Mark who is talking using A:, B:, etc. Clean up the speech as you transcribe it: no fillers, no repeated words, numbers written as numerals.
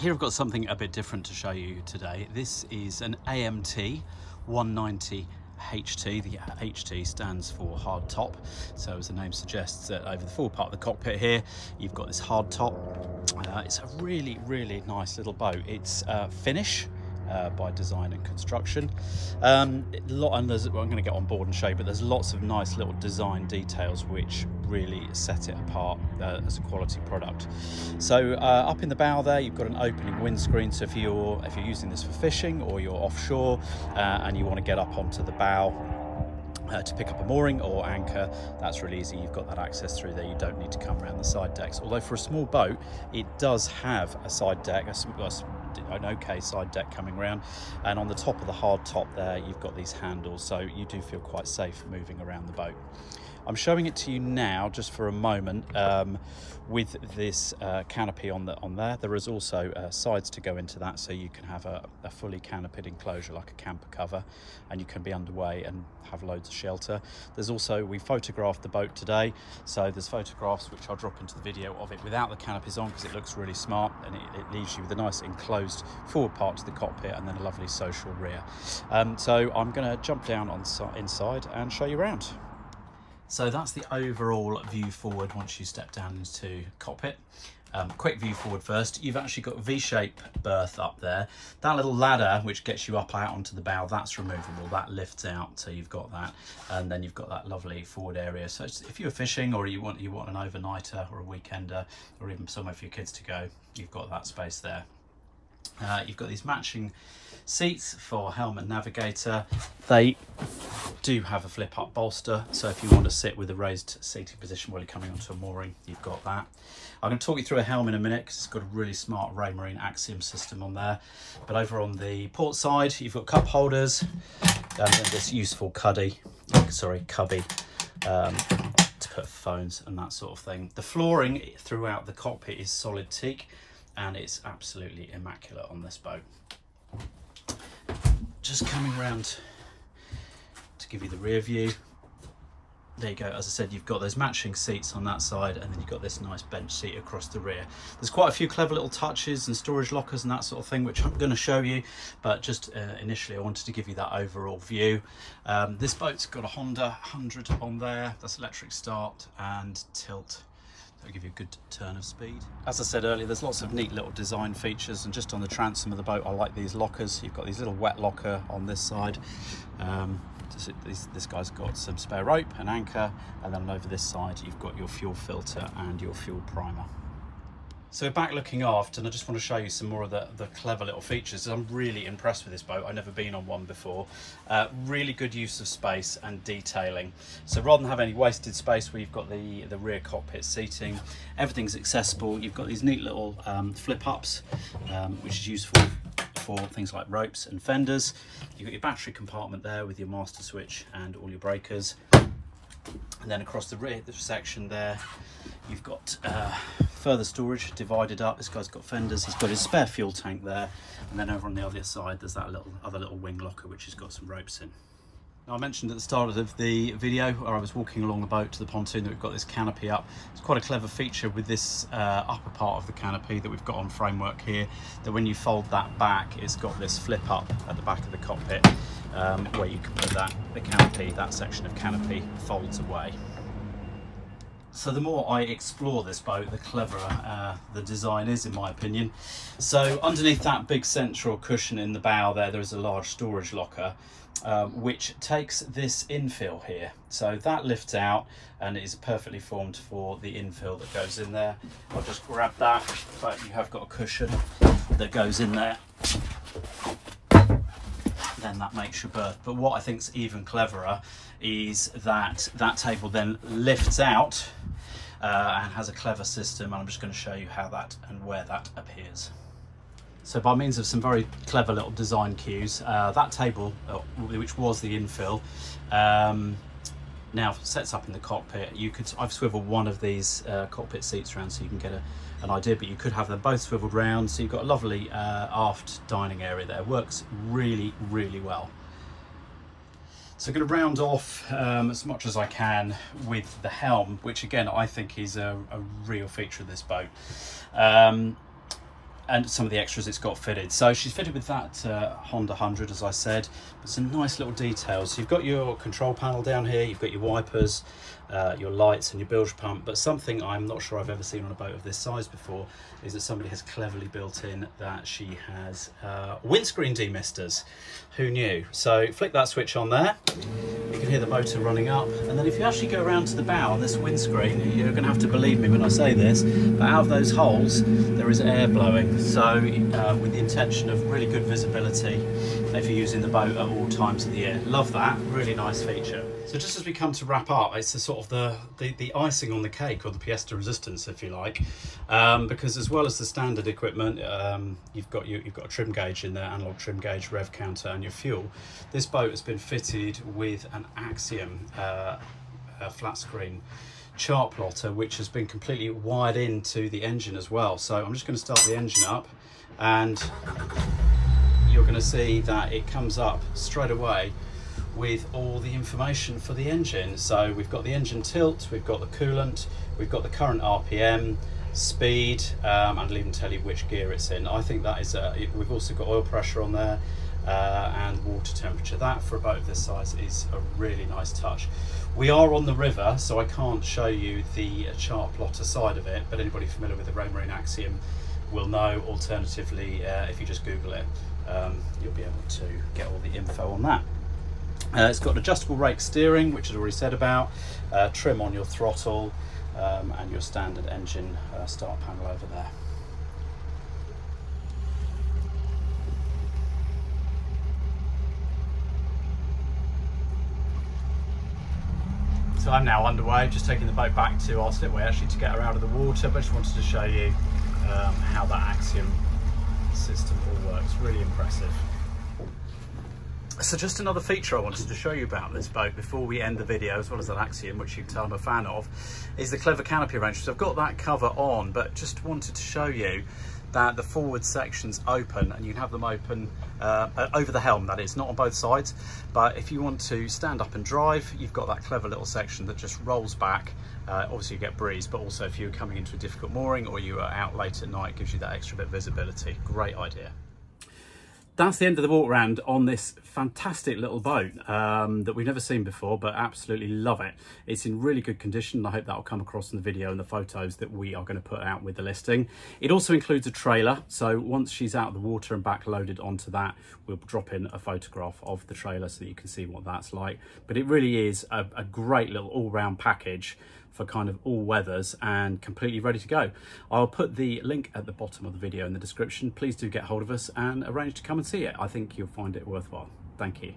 A: Here I've got something a bit different to show you today. This is an AMT190HT. The HT stands for hard top. So as the name suggests, that over the full part of the cockpit here, you've got this hard top. It's a really, really nice little boat. It's Finnish by design and construction. And I'm going to get on board and show you, but there's lots of nice little design details which really set it apart as a quality product. So up in the bow there, you've got an opening windscreen. So if you're using this for fishing or you're offshore and you want to get up onto the bow to pick up a mooring or anchor, that's really easy. You've got that access through there. You don't need to come around the side decks. Although for a small boat, it does have a side deck, an okay side deck coming around, and on the top of the hard top there, you've got these handles, so you do feel quite safe moving around the boat. I'm showing it to you now just for a moment with this canopy on there. There is also sides to go into that, so you can have a fully canopied enclosure like a camper cover, and you can be underway and have loads of shelter. There's also, we photographed the boat today, so there's photographs which I'll drop into the video of it without the canopies on, because it looks really smart, and it leaves you with a nice enclosed forward part to the cockpit and then a lovely social rear. So I'm going to jump down inside and show you around. So that's the overall view forward once you step down into cockpit. Quick view forward first. You've actually got a V-shape berth up there. That little ladder which gets you up out onto the bow, that's removable. That lifts out, so you've got that, and then you've got that lovely forward area. So if you're fishing or you want an overnighter or a weekender or even somewhere for your kids to go, you've got that space there. You've got these matching seats for Helm and Navigator. They do have a flip up bolster, so if you want to sit with a raised seating position while you're coming onto a mooring, you've got that. I'm going to talk you through a Helm in a minute because it's got a really smart Raymarine Axiom system on there. But over on the port side, you've got cup holders and then this useful cubby to put phones and that sort of thing. The flooring throughout the cockpit is solid teak, and it's absolutely immaculate on this boat. Just coming around to give you the rear view. There you go. As I said, you've got those matching seats on that side, and then you've got this nice bench seat across the rear. There's quite a few clever little touches and storage lockers and that sort of thing, which I'm going to show you, but just initially I wanted to give you that overall view. This boat's got a Honda 100 on there. That's electric start and tilt. That'll give you a good turn of speed. As I said earlier, there's lots of neat little design features, and just on the transom of the boat, I like these lockers. You've got these little wet locker on this side. This guy's got some spare rope, an anchor, and then over this side you've got your fuel filter and your fuel primer. So back looking aft, and I just want to show you some more of the clever little features. I'm really impressed with this boat. I've never been on one before. Really good use of space and detailing. So rather than have any wasted space where you've got the rear cockpit seating, everything's accessible. You've got these neat little flip ups, which is useful for things like ropes and fenders. You've got your battery compartment there with your master switch and all your breakers. And then across the rear, the section there, you've got further storage divided up. This guy's got fenders, he's got his spare fuel tank there, and then over on the other side there's that other little wing locker which has got some ropes in. Now, I mentioned at the start of the video, where I was walking along the boat to the pontoon, that we've got this canopy up. It's quite a clever feature with this upper part of the canopy that we've got on framework here, that when you fold that back, it's got this flip up at the back of the cockpit, where you can put the canopy, that section of canopy folds away. So the more I explore this boat, the cleverer the design is, in my opinion. So underneath that big central cushion in the bow there is a large storage locker, which takes this infill here. So that lifts out and is perfectly formed for the infill that goes in there. I'll just grab that, but you have got a cushion that goes in there. Then that makes your berth. But what I think is even cleverer is that that table then lifts out and has a clever system, and I'm just going to show you how that and where that appears. So by means of some very clever little design cues, that table, which was the infill, now sets up in the cockpit. I've swiveled one of these cockpit seats around so you can get an idea, but you could have them both swiveled round, so you've got a lovely aft dining area there. Works really, really well. So I'm going to round off as much as I can with the helm, which again I think is a real feature of this boat. and some of the extras it's got fitted. So she's fitted with that Honda 100, as I said, but some nice little details. So you've got your control panel down here, you've got your wipers, your lights and your bilge pump, but something I'm not sure I've ever seen on a boat of this size before is that somebody has cleverly built in that she has windscreen demisters. Who knew? So flick that switch on there, you can hear the motor running up, and then if you actually go around to the bow on this windscreen, you're going to have to believe me when I say this, but out of those holes there is air blowing, so with the intention of really good visibility if you're using the boat at all times of the year. Love that, really nice feature. So just as we come to wrap up, it's the sort of the icing on the cake, or the pièce de résistance, if you like, because as well as the standard equipment, you've got a trim gauge in there, analog trim gauge, rev counter, and your fuel. This boat has been fitted with an Axiom flat screen chart plotter, which has been completely wired into the engine as well. So I'm just going to start the engine up, and you're going to see that it comes up straight away with all the information for the engine. So we've got the engine tilt, we've got the coolant, we've got the current RPM, speed, and I'll even tell you which gear it's in. I think that is we've also got oil pressure on there, and water temperature. That for a boat of this size is a really nice touch. We are on the river, so I can't show you the chart plotter side of it, but anybody familiar with the Raymarine Axiom will know. Alternatively, if you just Google it, you'll be able to get all the info on that. It's got adjustable rake steering, which I've already said about, trim on your throttle, and your standard engine start panel over there. So I'm now underway, just taking the boat back to our slipway actually to get her out of the water, but I just wanted to show you how that Axiom system all works. Really impressive. So just another feature I wanted to show you about this boat before we end the video, as well as that Axiom, which you can tell I'm a fan of, is the clever canopy arrangement. So I've got that cover on, but just wanted to show you that the forward section's open, and you can have them open over the helm, that is, not on both sides. But if you want to stand up and drive, you've got that clever little section that just rolls back. Obviously you get breeze, but also if you're coming into a difficult mooring or you are out late at night, it gives you that extra bit of visibility. Great idea. That's the end of the walk around on this fantastic little boat that we've never seen before, but absolutely love it. It's in really good condition, and I hope that will come across in the video and the photos that we are going to put out with the listing. It also includes a trailer, so once she's out of the water and back loaded onto that, we'll drop in a photograph of the trailer so that you can see what that's like. But it really is a great little all-round package for kind of all weathers and completely ready to go. I'll put the link at the bottom of the video in the description. Please do get hold of us and arrange to come and see it. I think you'll find it worthwhile. Thank you.